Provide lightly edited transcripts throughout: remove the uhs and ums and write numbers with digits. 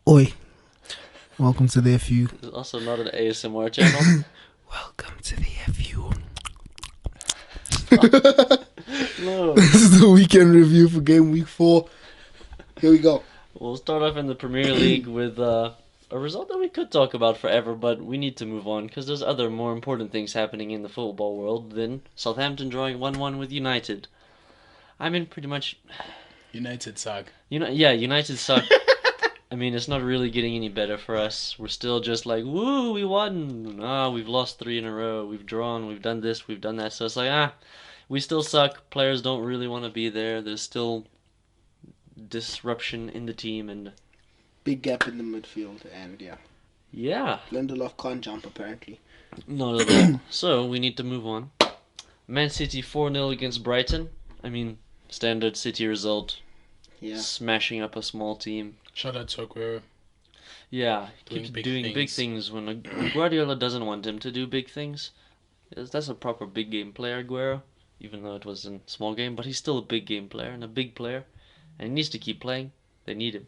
Oi, welcome to the FU. It's also not an ASMR channel. Welcome to the FU. No. This is the weekend review for Gameweek 4. Here we go. We'll start off in the Premier League with a result that we could talk about forever, but we need to move on because there's other more important things happening in the football world than Southampton drawing 1-1 with United. I mean, pretty much. United suck. United suck. I mean, it's not really getting any better for us. We're still just like, woo, we won. We've lost 3 in a row. We've drawn. We've done this. We've done that. So it's like, we still suck. Players don't really want to be there. There's still disruption in the team, and Big gap in the midfield, and yeah, Lindelof can't jump apparently. not at all. So we need to move on. Man City 4-0 against Brighton. I mean, standard City result. Yeah. Smashing up a small team. Shout out to Aguero. Yeah, Doing keeps big doing big things. things when Guardiola doesn't want him to do big things. That's a proper big game player, Aguero, even though it was a small game, but he's still a big game player and a big player, and he needs to keep playing. They need him.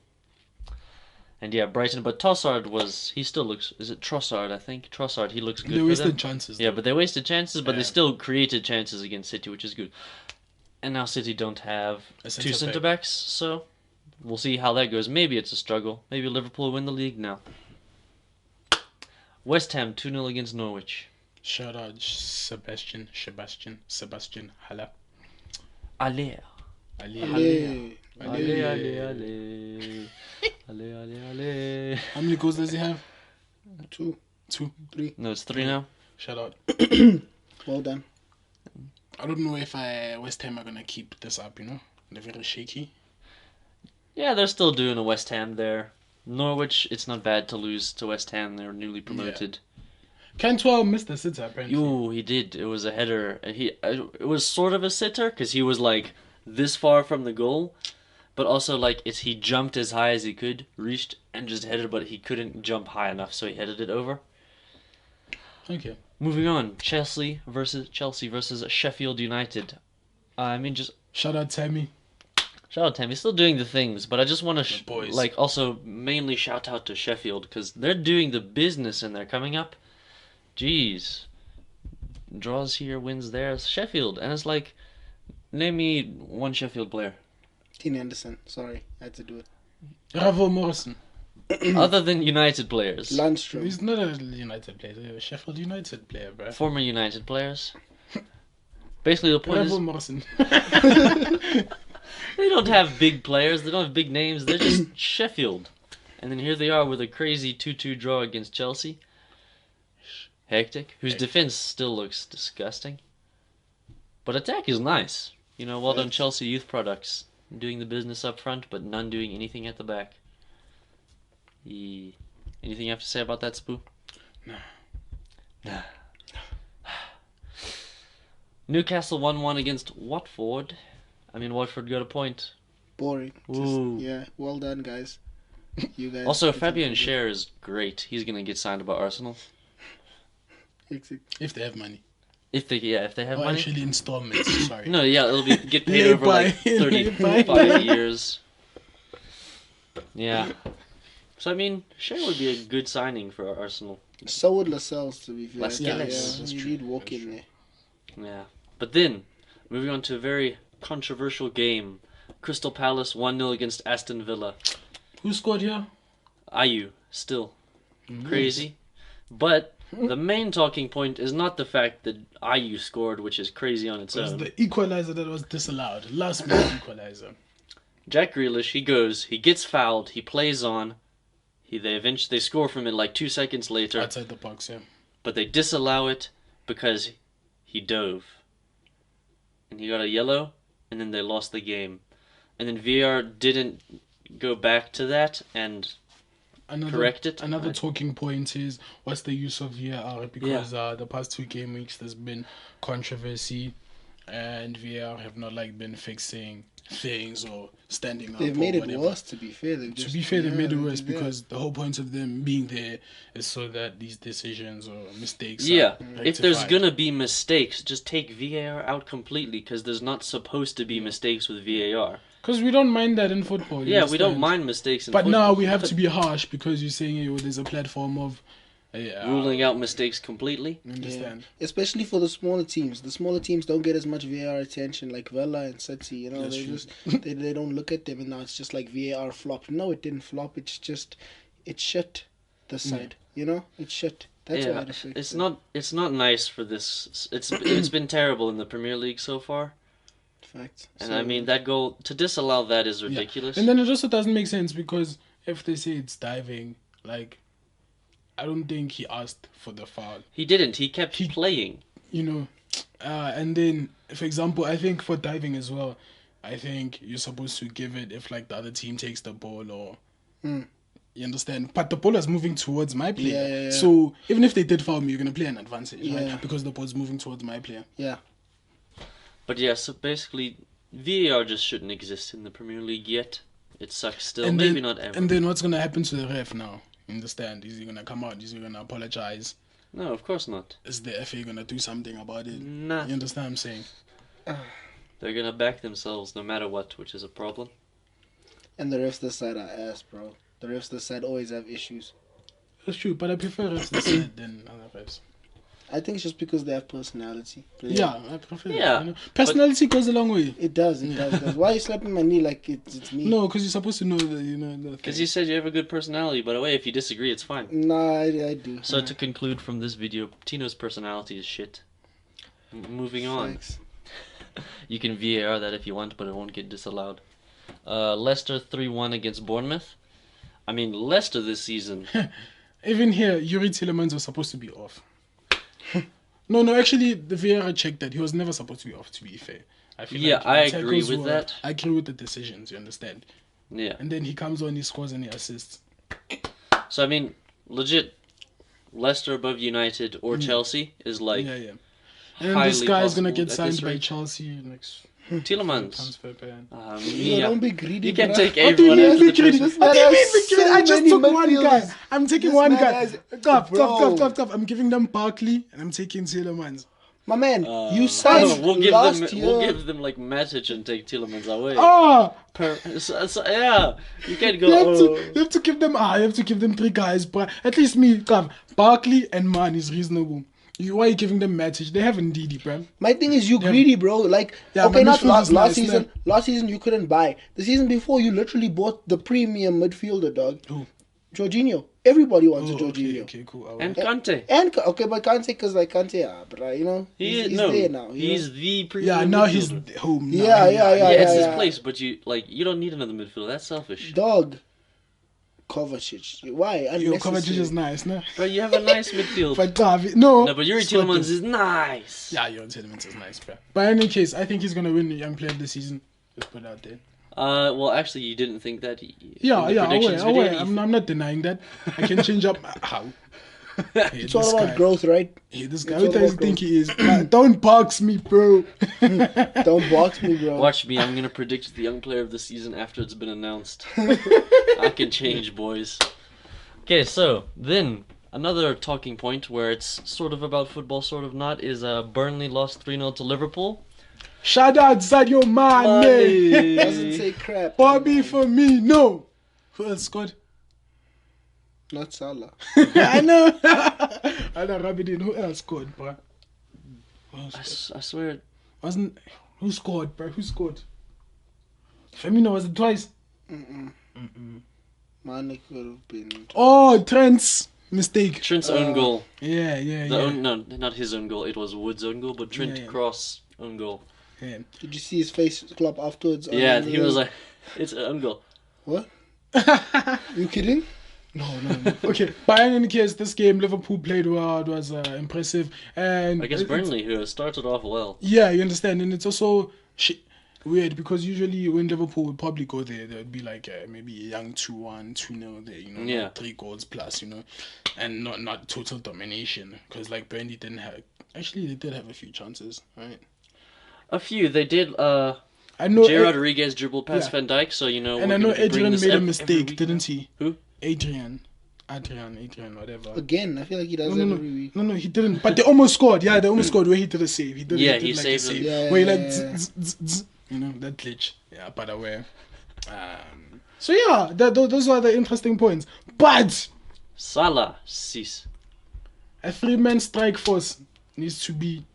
And yeah, Brighton, but he still looks, is it Trossard, I think? Trossard, he looks good They for wasted them. chances. Yeah, though. but they wasted chances, but they Yeah. still created chances against City, which is good. And now City don't have A two centre-back. centre-backs, so we'll see how that goes. Maybe it's a struggle. Maybe Liverpool win the league now. West Ham 2-0 against Norwich. Shout out Sebastian. Hala. Allez. Ali. Hey. Allez, allez, allez. Allez, allez, allez. How many goals does he have? 2, 2. 3. No, it's 3 now. Shout out. Well done. I don't know if West Ham are gonna keep this up. They're very shaky. Yeah, they're still doing a West Ham there. Norwich, it's not bad to lose to West Ham. They're newly promoted. Cantwell missed the sitter apparently. Ooh, he did. It was a header. And it was sort of a sitter because he was like this far from the goal, but also like he jumped as high as he could, reached and just headed, but he couldn't jump high enough, so he headed it over. Okay. Moving on, Chelsea versus Sheffield United. I mean, just Shout out Tammy. shout out to him. He's still doing the things, but I just want to boys. also mainly shout out to Sheffield because they're doing the business and they're coming up. Jeez, draws here, wins there. It's Sheffield, and it's like, name me one Sheffield player Dean Anderson. Sorry, I had to do it. Ravel Morrison. other than United players. Landstrom. He's not a United player. He's a Sheffield United player, bro. Former United players. Basically, the point Ravel is Morrison. they don't have big players. They don't have big names. They're just Sheffield. And then here they are with a crazy 2-2 draw against Chelsea. Hectic. Whose defense still looks disgusting. But attack is nice. Well done Chelsea youth products. Doing the business up front, but none doing anything at the back. Anything you have to say about that, Spoo? No. Newcastle 1-1 against Watford. I mean, Watford got a point. Boring. Ooh. Yeah, well done, guys. You guys. Also, did Fabian something Schär is great. He's going to get signed by Arsenal. good. If they have money. If they have Or money. actually installments. Sorry. No, yeah, it'll be get paid Lay over like by. 35 years. Yeah. So I mean, Shea would be a good signing for Arsenal. So would Lascelles, to be fair. Lascelles. That's you true. need walk That's in true. there. Yeah. But then, moving on to a very controversial game. Crystal Palace 1-0 against Aston Villa. Who scored here? Ayew, still crazy. But the main talking point is not the fact that Ayew scored, which is crazy on its It was own. the equalizer that was disallowed. Last minute equalizer. Jack Grealish, he gets fouled, he plays on. They score from it like 2 seconds later, Outside the box, yeah. but they disallow it because he dove. And he got a yellow, and then they lost the game. And then VAR didn't go back to that and correct it. Another talking point is what's the use of VAR, because the past 2 game weeks there's been controversy and VAR have not been fixing things or standing up. They've or made it whatever. worse, to be fair. They made it worse because the whole point of them being there is so that these decisions or mistakes Yeah, are if there's rectified. gonna be mistakes, just take VAR out completely because there's not supposed to be mistakes with VAR. Because we don't mind that in football. you Yeah, we don't understand? mind mistakes in But football. now we have to be harsh because you're saying there's a platform of ruling out mistakes completely. You understand? Especially for the smaller teams. The smaller teams don't get as much VAR attention, like Villa and City. You know, That's they true. just they don't look at them, and now it's just like VAR flopped. No, it didn't flop. It's just it's shit. This side, you know, it's shit. That's why it affects it's them. not nice for this. It's been terrible in the Premier League so far. Fact. And So, I mean that goal to disallow that is Yeah. ridiculous. And then it also doesn't make sense because if they say it's diving, like, I don't think he asked for the foul. He didn't. He kept playing. You know, and then, for example, I think for diving as well, I think you're supposed to give it if like the other team takes the ball or. You understand? But the ball is moving towards my player. Yeah. So even if they did foul me, you're gonna play an advantage, Yeah. right? Because the ball's moving towards my player. yeah. But yeah, so basically VAR just shouldn't exist in the Premier League yet. It sucks still. Maybe not ever. And then what's gonna happen to the ref now? You understand? Is he gonna come out? Is he gonna apologize? No, of course not. Is the FA gonna do something about it? Nah. You understand what I'm saying? They're gonna back themselves no matter what, which is a problem. And the refs this side are ass, bro. The refs this side always have issues. That's true, but I prefer refs this side than other refs. I think it's just because they have personality. Yeah, I prefer. Yeah, You know? Personality goes a long way. It does. It does. Why are you slapping my knee like it's me? No, because you're supposed to know that you know. The Because thing. you said you have a good personality. By the way, if you disagree, it's fine. Nah, I do. So to conclude from this video, Tino's personality is shit. Moving on. Thanks. You can VAR that if you want, but it won't get disallowed. Leicester 3-1 against Bournemouth. I mean, Leicester this season. Even here, Yuri Tillemans was supposed to be off. No, actually, the VAR checked that he was never supposed to be off. To be fair, I feel Yeah, like I the agree tackles with that. I agree with the decisions. You understand? Yeah. And then he comes on, he scores, and he assists. So I mean, legit, Leicester above United or Chelsea is like Yeah. And then this highly guy is gonna possible get at signed this by rate. Chelsea next Tielemans. transfer ban. Yo, don't be greedy. You can bruh. take What do you everyone mean after the be greedy? transfer. What do you mean has be greedy? so I just many took one guy. midfielders. I'm taking This one man guy. has- Tough. Bro. I'm giving them Barkley and I'm taking Tielemans. My man, you signed we'll give last them. year. We'll give them like Matic and take Tielemans away. Oh, Yeah, you can't go. you have to give them. You have to give them three guys. But at least me, bruv, Barkley and Man is reasonable. Why are you giving them Matic? They have Ndidi, bruv. My thing is you greedy, bro. Like, Yeah, okay, but not midfield is last nice, season. no? Last season you couldn't buy. The season before you literally bought the premium midfielder, dog. Who? Jorginho. Everybody wants a Oh, Jorginho. okay, cool. And Kante. And okay, but can't say because like Kante, but you know, he's there now. You He's know? the premium Yeah, now he's midfielder. home. Now. Yeah, Yeah, it's his yeah. place, but you don't need another midfielder. That's selfish. Dog. Kovacic. Why? Yo, Unnecessary. Kovacic is nice, no? But you have a nice midfield. But Gavi, no. No, but Yuri Scott Tielemans is- is nice. Yeah, Yuri Tielemans is nice, bruv. But in any case, I think he's gonna win the Young Player of the Season. Just put it out there. Well, actually, you didn't think that. Yeah, in the predictions video, away. you I'm not denying that. I can change up how. Hey, It's all about growth, right? Hey, this guy, It's who all does he about think he is? Don't box me, bro. Don't box me, bro. Watch me. I'm gonna predict the young player of the season after it's been announced. I can change, boys. Okay, so then another talking point where it's sort of about football, sort of not, is Burnley lost 3-0 to Liverpool. Shout out Sadio Mane. Doesn't say crap. Bobby for me, no. Who else scored? Not Salah. I know. I know, Rabidin. Who else scored, bro? I swear. Who scored, bro? Who scored? Firmino, was it twice? Mane could have been. Oh, Trent's mistake. Trent's own goal. Yeah. No, not his own goal. It was Wood's own goal, but Trent Yeah. Cross own goal. Yeah. Did you see his face club afterwards? Yeah, he was like, it's an own goal. What? You kidding? No. Okay, but in any case, this game Liverpool played well. It was impressive, and I guess it's- Burnley here started off well. Yeah, you understand, and it's also weird because usually when Liverpool would probably go there would be like maybe a young 2-1, 2-0 there, you know, Yeah. not 3 goals plus, you know, and not total domination because like Burnley didn't have. Actually, they did have a few chances, right? A few. They did. I know. J. Rodriguez dribbled past yeah. Van Dijk, so you know. And we're I know gonna bring Adrian this made a every mistake, week didn't now. he? Who? Adrian, whatever. Again, I feel like he does that every week. No, he didn't. But they almost scored. Yeah, they almost scored where he did a save. He did. Yeah, he he did like saved a save. him. Yeah, Where he yeah, like yeah. that glitch. Yeah, by the way. So yeah, those are the interesting points. But Salah, sis. a 3-man strike force needs to be.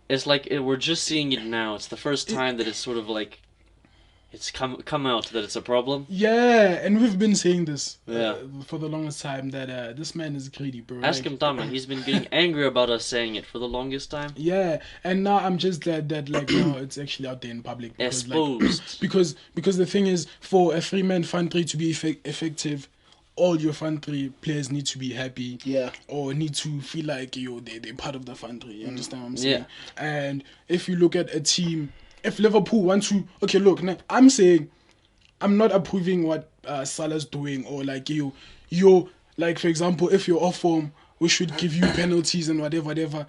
It's like we're just seeing it now. It's the first time that it's sort of like it's come out that it's a problem. Yeah, and we've been saying this Yeah. for the longest time that this man is greedy, bro. Ask him, Tama. He's been getting angry about us saying it for the longest time. Yeah, and now I'm just glad that like now it's actually out there in public because Exposed. because the thing is, for a 3-man front three to be effective, all your front three players need to be happy. Yeah. Or need to feel like they're part of the front three. You understand what I'm saying? Yeah. And if you look at a team, if Liverpool want to, okay, look, now, I'm saying, I'm not approving what Salah's doing or like you like for example, if you're off form, we should give you penalties and whatever.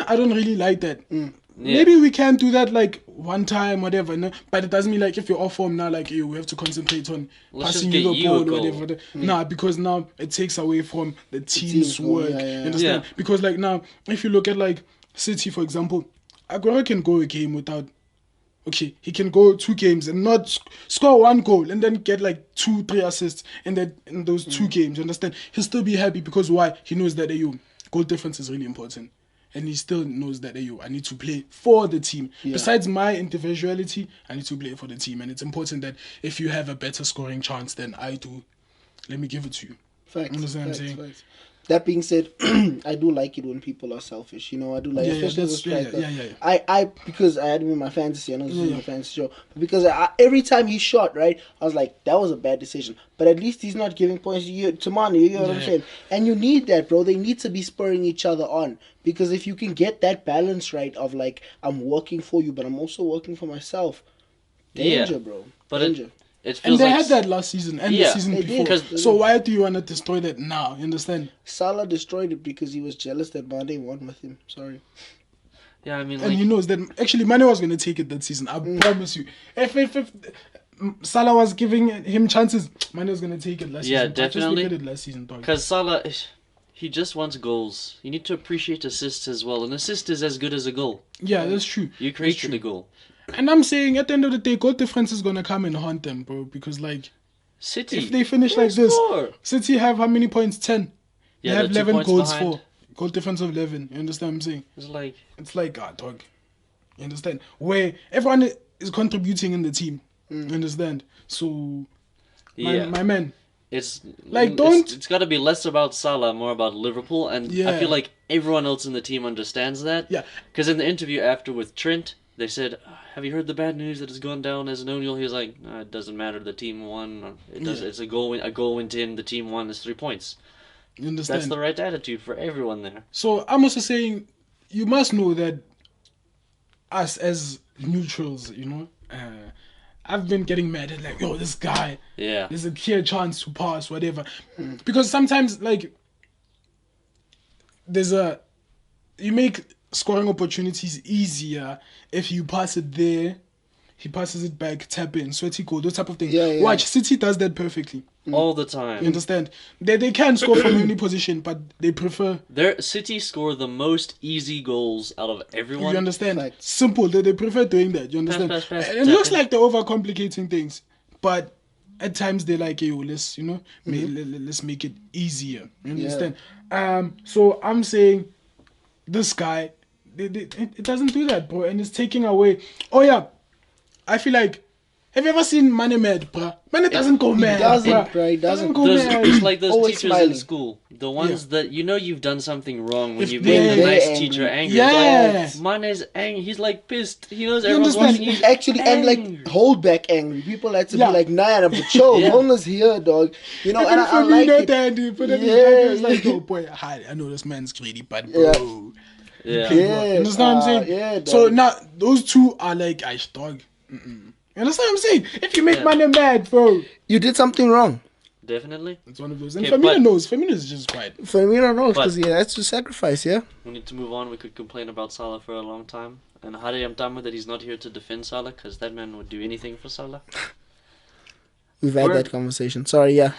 I don't really like that. Yeah. Maybe we can do that like one time, whatever. No? But it doesn't mean like if you're off form now, like we have to concentrate on Let's passing just you get the you a ball or goal. whatever. Nah, because now it takes away from the team's goal, work. yeah. You understand? Yeah. Because like now, if you look at like City, for example, Aguero can go a game without. Okay, he can go 2 games and not score 1 goal and then get like 2-3 assists in those 2 games. You understand? He'll still be happy because why? He knows that goal difference is really important. And he still knows that I need to play for the team. Yeah. Besides my individuality, I need to play for the team. And it's important that if you have a better scoring chance than I do, let me give it to you. Facts. Understand what I'm Facts, saying? facts. That being said, I do like it when people are selfish. I do like, especially as a striker. Yeah. I because I had him in my fantasy. I know this is my fantasy show, but because every time he shot, right, I was like, that was a bad decision. But at least he's not giving points to Mane. You know what I'm saying? And you need that, bro. They need to be spurring each other on, because if you can get that balance right of like, I'm working for you, but I'm also working for myself. Danger, bro. But danger. It feels And they like had that last season and the season they before. did. So why do you want to destroy that now? You understand? Salah destroyed it because he was jealous that Mane won with him. Sorry. Yeah, I mean, And like, he knows that actually Mane was going to take it that season. I promise you. If Salah was giving him chances, Mane was going to take it last Yeah, season. Just definitely. look at it last season, dog. because Salah, he just wants goals. You need to appreciate assists as well. An assist is as good as a goal. Yeah, that's true. You That's created true. a goal. And I'm saying at the end of the day, goal difference is going to come and haunt them, bro. Because like, City. if they finish They like this, score. City have how many points? 10. Yeah, they have they're 2 11 points goals behind. for. Goal difference of 11. You understand what I'm saying? It's like, It's like, dog. You understand? Where everyone is contributing in the team. You understand? So, yeah. my man. It's Like, don't- It's got to be less about Salah, more about Liverpool, and I Yeah. feel like everyone else in the team understands that. Yeah. Because in the interview after with Trent, they said, "Have you heard the bad news that has gone down as an O'Neill?" He was like, "No, it doesn't matter. The team won. It does. Yeah. It's a goal. A goal went in. The team won. It's 3 points." You understand? That's the right attitude for everyone there. So I'm also saying, you must know that us as neutrals, I've been getting mad at like, yo, this guy, Yeah. there's a clear chance to pass, whatever. Because sometimes like you make scoring opportunities easier if you pass it there, he passes it back, tap in, sweaty goal, those type of things. Yeah. Watch, City does that perfectly. All the You time. understand? They can score from any position, but they prefer. Their City score the most easy goals out of everyone. You understand? Facts. Simple. They prefer doing that. You understand? pass, And it tap looks in. like they're overcomplicating things, but at times they're like, yo, let's let's make it easier. You understand? So I'm saying this guy, it doesn't do that, bro, and it's taking away. Oh yeah, I feel like. Have you ever seen Mane mad, bruh? Mane doesn't go mad. doesn't, bruh. bruh, he doesn't. go mad. It's like those Always teachers smiling. in school. The ones that you've done something wrong when If you made the they're nice angry. teacher angry. Yeah. It's like, Mane's angry. He's like pissed. He knows You everyone's understand? watching. He's Actually, and angry. like hold back angry. People had to Yeah. be like, nah, but chill, Yeah. Mona's here, dog. And Even I for me, like that it. daddy, put it in his Yeah, head, he was like, yeah. oh boy, I know this man's greedy, but bro. Yeah. Yeah. You understand what I'm saying? Yeah, So dog. now, those two are like, ice dog. You understand what I'm saying? If you make Yeah. Mane mad, bro. You did something wrong. Definitely. It's one of those. And Okay, Firmino but- knows. Firmino is just quiet. Firmino knows But- because he has to sacrifice, yeah? We need to move on. We could complain about Salah for a long time. And Hari, I'm done with that he's not here to defend Salah because that man would do anything for Salah. We've had We're- that conversation. Sorry, yeah.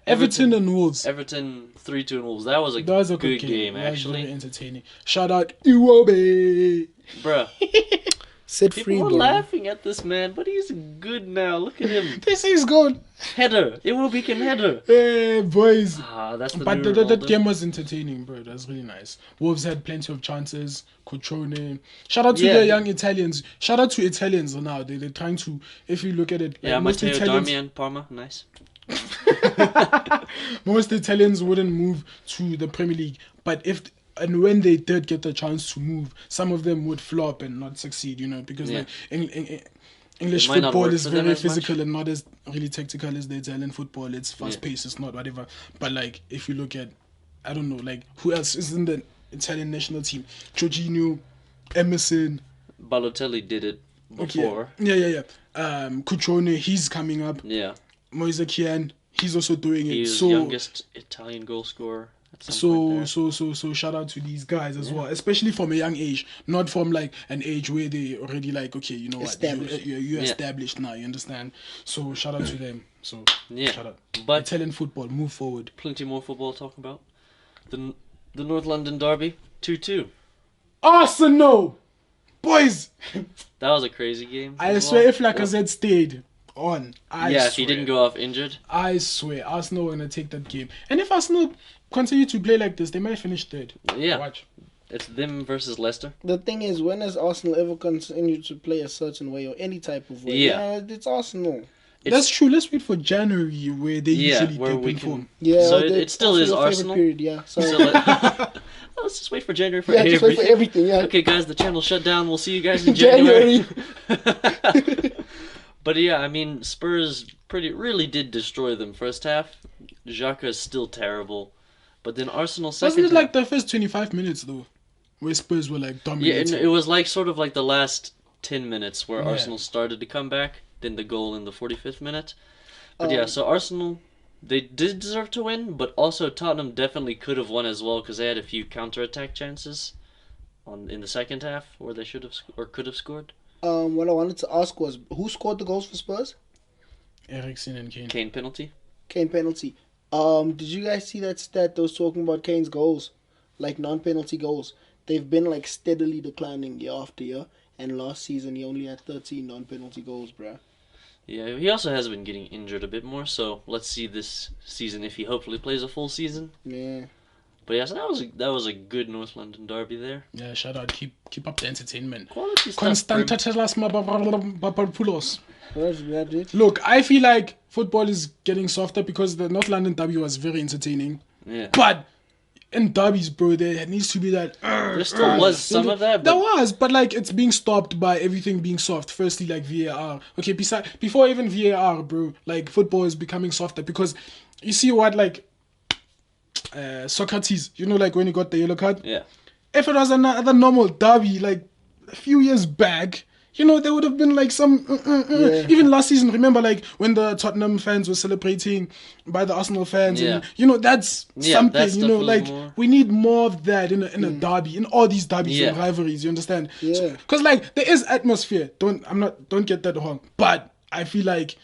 Everton and Wolves. Everton 3-2 in Wolves. That was a That was a good game, That was actually. very entertaining. Shout out Iwobi. Bruh. Sit People free, are bro. laughing at this man, but he's good now. Look at him. This is good. Header. Iwobi can header. Hey, boys. That's the But new that Ronaldo. game was entertaining, bro. That's really nice. Wolves had plenty of chances. Cutrone. Shout out to Yeah. the young Italians. Shout out to Italians now. They're trying to, if you look at it, Yeah, most Matteo Italians, Darmian, Parma, nice. most Italians wouldn't move to the Premier League. But when they did get the chance to move, some of them would flop and not succeed, because Yeah. like English It might not football work is for them very as much. physical and not as really tactical as the Italian football. It's fast paced, it's not whatever. But like if you look at, I don't know, like who else is in the Italian national team? Jorginho, Emerson. Balotelli did it before. Yeah. Cutrone, he's coming up. Yeah. Moise Kean, he's also doing it. He's So youngest Italian goal scorer. At some point there. so shout out to these guys as well, especially from a young age, not from like an age where they already like, okay, you know what, Established. you're established now, you understand? So shout out to them. So shout out. But Italian football, move forward. plenty more football to talk about. The North London derby, 2-2. Arsenal, boys. That was a crazy game. I as swear, well. if Lacazette stayed on, If he didn't go off injured. I swear, Arsenal are gonna take that game. And if Arsenal continue to play like this, they might finish third. Yeah. Watch. It's them versus Leicester. The thing is, when has Arsenal ever continued to play a certain way or any type of way? Yeah. It's Arsenal. That's true. Let's wait for January where they usually where dip we in can- form. Yeah, So it still is your favorite Arsenal? Period, yeah. So, So let's just wait for January for yeah, just wait everything. for everything. Yeah. Okay, guys, the channel shut down. We'll see you guys in January. January. But yeah, I mean, Spurs really did destroy them first half. Xhaka is still terrible. But then Arsenal second Wasn't it like half, the first 25 minutes though, where Spurs were like yeah, dominating? it was like sort of like the last 10 minutes where Yeah. Arsenal started to come back. Then the goal in the 45th minute. But yeah, so Arsenal, they did deserve to win, but also Tottenham definitely could have won as well because they had a few counter-attack chances in the second half where they should have or could have scored. What I wanted to ask was, who scored the goals for Spurs? Eriksen and Kane. Kane penalty. Kane penalty. Did you guys see that stat that was talking about Kane's goals, like non-penalty goals? They've been like steadily declining year after year, and last season he only had 13 non-penalty goals, bruh. Yeah, he also has been getting injured a bit more, so let's see this season if he hopefully plays a full season. Yeah. But yeah, so that was a good North London derby there. Yeah, shout out. Keep up the entertainment. Quality stuff. Brim. Konstantinos Mavropoulos. That's it. Look, I feel like football is getting softer because the North London derby was very entertaining. Yeah. But in derbies, bro, there needs to be that. There still was some of that, There but was, but like it's being stopped by everything being soft. Firstly, like VAR. Okay, before even VAR, bro, like football is becoming softer because you see what like Socrates, like when he got the yellow card. yeah. If it was another normal derby, like a few years back, there would have been like some. Yeah. Even last season, remember, like when the Tottenham fans were celebrating by the Arsenal fans, Yeah. and that's Yeah, something. that stuff was like more- we need more of that in a derby, in all these derbies and Yeah. rivalries. You understand? Yeah. Because like there is atmosphere. Don't get that wrong. But I feel like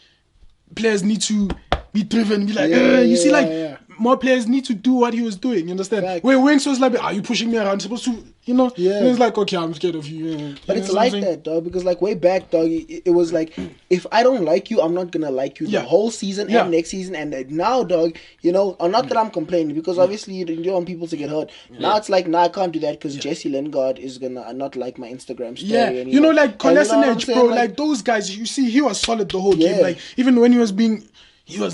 players need to be driven. Be like, you see, like. yeah. More players need to do what he was doing, you understand? Facts. Where Winks was like, are you pushing me around? I'm supposed to, Yeah. And it's like, okay, I'm scared of you. Yeah. But You it's know what like I'm saying? that, dog, because like way back, dog, it was like, if I don't like you, I'm not gonna like you Yeah. the whole season Yeah. and next season. And now, dog, or not that I'm complaining, because obviously you don't want people to get hurt. Now it's like, I can't do that because Jesse Lingard is gonna not like my Instagram story Yeah, anymore. like And you know what I'm Kolasinac, saying? bro, like those guys, you see, he was solid the whole game. Yeah. Like, even when he was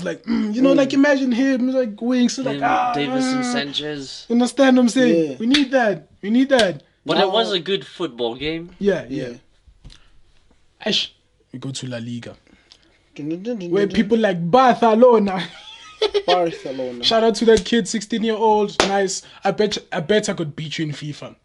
like, like imagine him, like Winks, like, Davison Sanchez. You understand what I'm saying? Yeah. We need that. But Now- it was a good football game. Yeah. Yeah. Ash, we go to La Liga. Where Where people like Barcelona. Barcelona. Shout out to that kid, 16-year-old. Nice. I bet I could beat you in FIFA.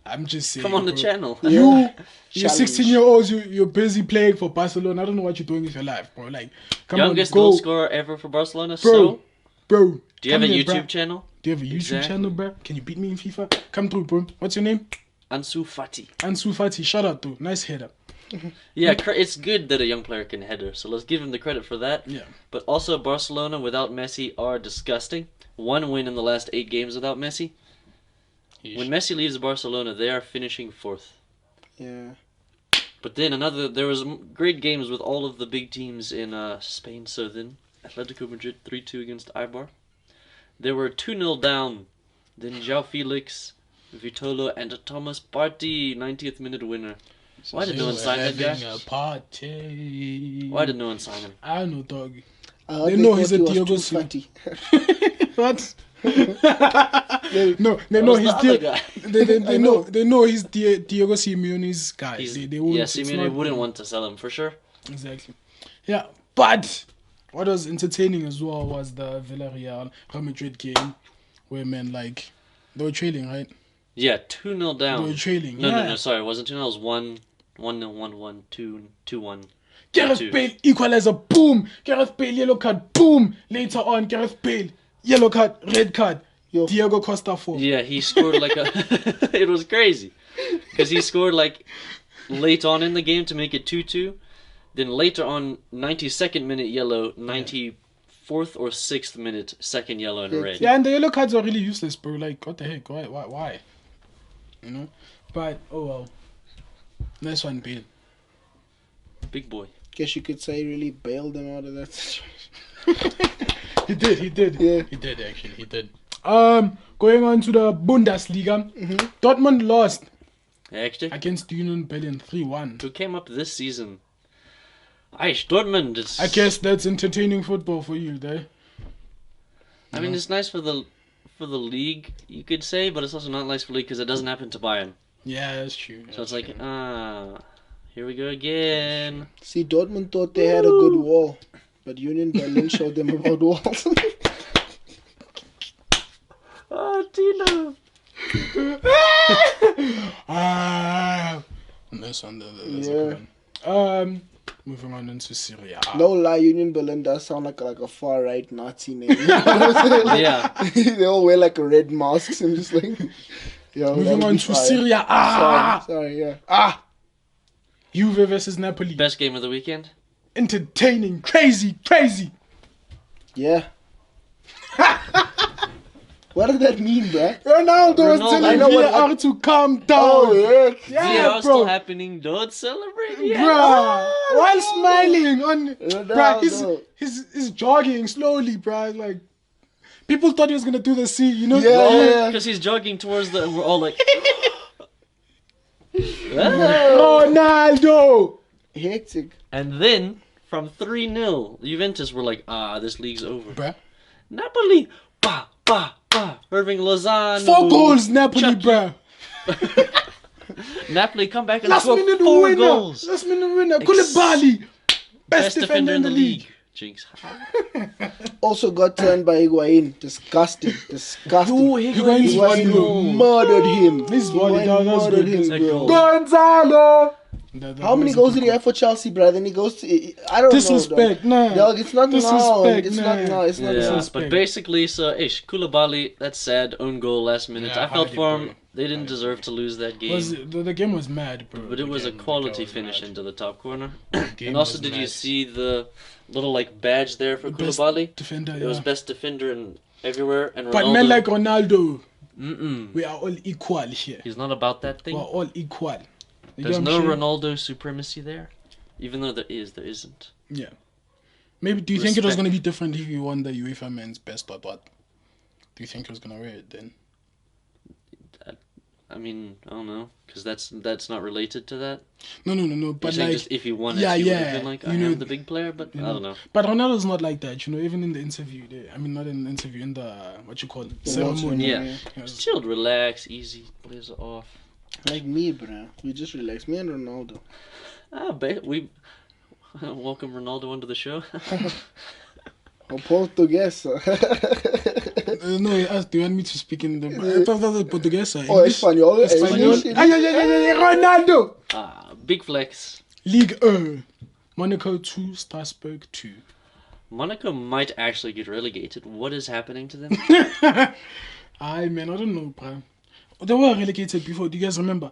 I'm just saying. Come on the bro. channel. You're Challenge. 16-year-olds. You're busy playing for Barcelona. I don't know what you're doing with your life, bro. Like, come Youngest on, go, goal scorer ever for Barcelona. bro. So, Bro, do you have a come here, YouTube bruh. channel? Do you have a YouTube Exactly. channel, bro? Can you beat me in FIFA? Come through, bro. What's your name? Ansu Fati. Ansu Fati. Shout out, though. Nice header. Yeah, it's good that a young player can header, so let's give him the credit for that. Yeah. But also, Barcelona without Messi are disgusting. 1 win in the last 8 games without Messi. When Messi leaves Barcelona, they are finishing 4th. Yeah. But then there was great games with all of the big teams in Spain. So then, Atletico Madrid 3-2 against Eibar. They were 2-0 down. Then João Felix, Vitolo, and a Thomas Partey 90th minute winner. Why did no one sign that guy? A party. Why did no one sign him? I don't know, dog. They know thought he's a he was Diogo too Silva. fatty. What? No, they That know was he's the other guy. they know he's Diego Simeone's guy. They won't, Yeah, it's Simeone not- wouldn't want to sell him for sure. Exactly. Yeah, but what was entertaining as well was the Villarreal Real Madrid game where they were trailing, right? Yeah, 2-0 down. They were trailing. No, sorry, it wasn't 2-0, it was 1-0, 1-1, 2-1. Gareth 2-2. Bale equalizer, boom. Gareth Bale yellow card, boom. Later on, Gareth Bale yellow card, red card. Yo. Diego Costa 4. Yeah, he scored like a... It was crazy. Because he scored like late on in the game to make it 2-2. Then later on, 92nd minute yellow, 94th or 6th minute, second yellow and red. Yeah, and the yellow cards are really useless, bro. Like, what the heck? Why? You know? But, oh well. Nice one, Bale. Big boy. Guess you could say he really bailed them out of that situation. He did. Yeah. He did, actually. He did. Going on to the Bundesliga. Dortmund lost Hectic. against Union Berlin 3-1. Who came up this season? Aish, Dortmund. I guess that's entertaining football for you, there. I mean, it's nice for the league, you could say, but it's also not nice for the league because it doesn't happen to Bayern. Yeah, that's true. So it's like, here we go again. See, Dortmund thought they had a good wall, but Union Berlin showed them about walls. Oh, Tino. Nice one. Yeah. Moving on into Syria. No lie, Union Berlin does sound like a far right Nazi name. You know what I'm saying? Like, Yeah. they all wear like a red masks and just like. Yo, Moving on to Syria. Sorry, yeah. Juve versus Napoli. Best game of the weekend? Entertaining. Crazy. Yeah. What does that mean, bruh? Ronaldo was Ronaldo. telling I know what VAR to calm down. Oh, yeah. Yeah, bro. still happening. Don't celebrate yet. Bruh, while smiling on, Ronaldo. he's jogging slowly, bruh. Like people thought he was gonna do the C, you know? Yeah. Because he's jogging towards the... We're all like... Ronaldo. Hectic. And then, from 3-0, Juventus were like, this league's over. Bruh. Napoli, bah. Irving Lozano. 4 goals, Napoli, Chucky. bruh. Napoli come back and Last score minute 4 winner. goals. Last minute winner. Koulibaly. Best defender in the league. Jinx. Also got turned by Higuain. Disgusting. Higuain's body, Higuain murdered him. His body, Higuain that was murdered good. him, That bro. goal. Gonzalo. How many goals did he have for Chelsea, brother? Then he goes to... I don't Disrespect, know. nah. Dog, it's not now. Disrespect, It's nah. not now. It's not Yeah, now. Disrespect. but basically, so Koulibaly, that's sad, own goal last minute. Yeah, I felt highly, for bro. him. They didn't deserve to lose that game. The game was mad, bro. But it was a The quality game was finish mad. into the top corner. Game And also, was did you mad. see the little badge there for Best Koulibaly? defender, It was yeah. best defender in everywhere. And Ronaldo, But men like Ronaldo, mm-mm. we are all equal here. He's not about that We're thing. all equal. You There's get no what I'm saying? Ronaldo supremacy there. Even though there isn't. Yeah. Maybe, do you think it was Respect. going to be different if you won the UEFA Men's Best or what? Do you think he was going to wear it then? I mean, I don't know, because that's not related to that. No. You're But saying like, just if he won yeah, it, he would yeah, have been like, you I know, am the big player, but I don't know. but Ronaldo's not like that, you know. Even in the interview, not in the interview, in the what you call it, ceremony. Yeah. You know, Just chilled, relax, easy, blazer off. Like me, bro. We just relax. Me and Ronaldo. We welcome Ronaldo onto the show. O português. no, he asked, do you want me to speak in the Portuguese? Oh, English? Espanol. Espanol. English. Ay, Ronaldo. Big flex. Ligue 1. Monaco 2, Strasbourg 2. Monaco might actually get relegated. What is happening to them? I don't know, bro. They were relegated before. Do you guys remember?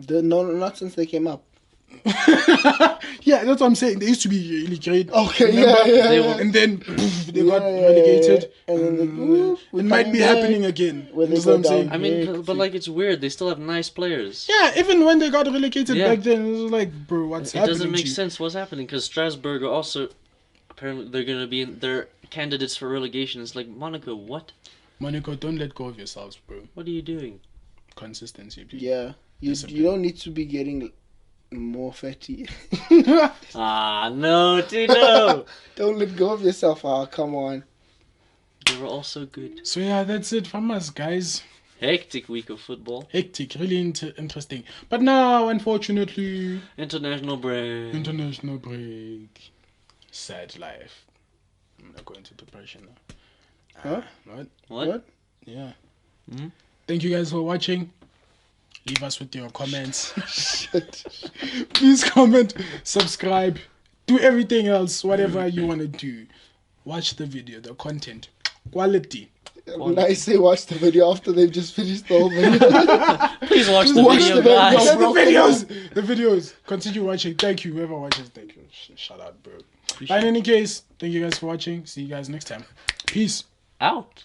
No, not since they came up. Yeah, that's what I'm saying. They used to be really great. Okay, remember? They were- And then poof, they got relegated. And then It might be happening again. When they That's go what I'm down. saying. I mean, but like it's weird. They still have nice players. Yeah, even when they got relegated Yeah. back then, it was like, bro, what's It happening? doesn't make to you? sense what's happening because Strasbourg are also apparently they're gonna be they're candidates for relegation. It's like Monaco. What? Monaco, don't let go of yourselves, bro. What are you doing? Consistency, please. Yeah, you Discipline. don't need to be getting more fatty. Ah, no, Tino. Don't let go of yourself. Ah, come on. They were all so good. So yeah, that's it from us, guys. Hectic week of football. Hectic, really interesting. But now, unfortunately, International break. international break. Sad life. I'm not going to depression now. Huh? What? What? Yeah. Mhm. Thank you guys for watching. Leave us with your comments. Shit. Please comment, subscribe, do everything else, whatever you want to do. Watch the video, the content, quality. When I say watch the video after they've just finished the whole video. Please watch the Watch video, the video, guys. Yeah, bro. the videos. Continue watching. Thank you, whoever watches. Thank you. Shout out, bro. But in any case, thank you guys for watching. See you guys next time. Peace. Out.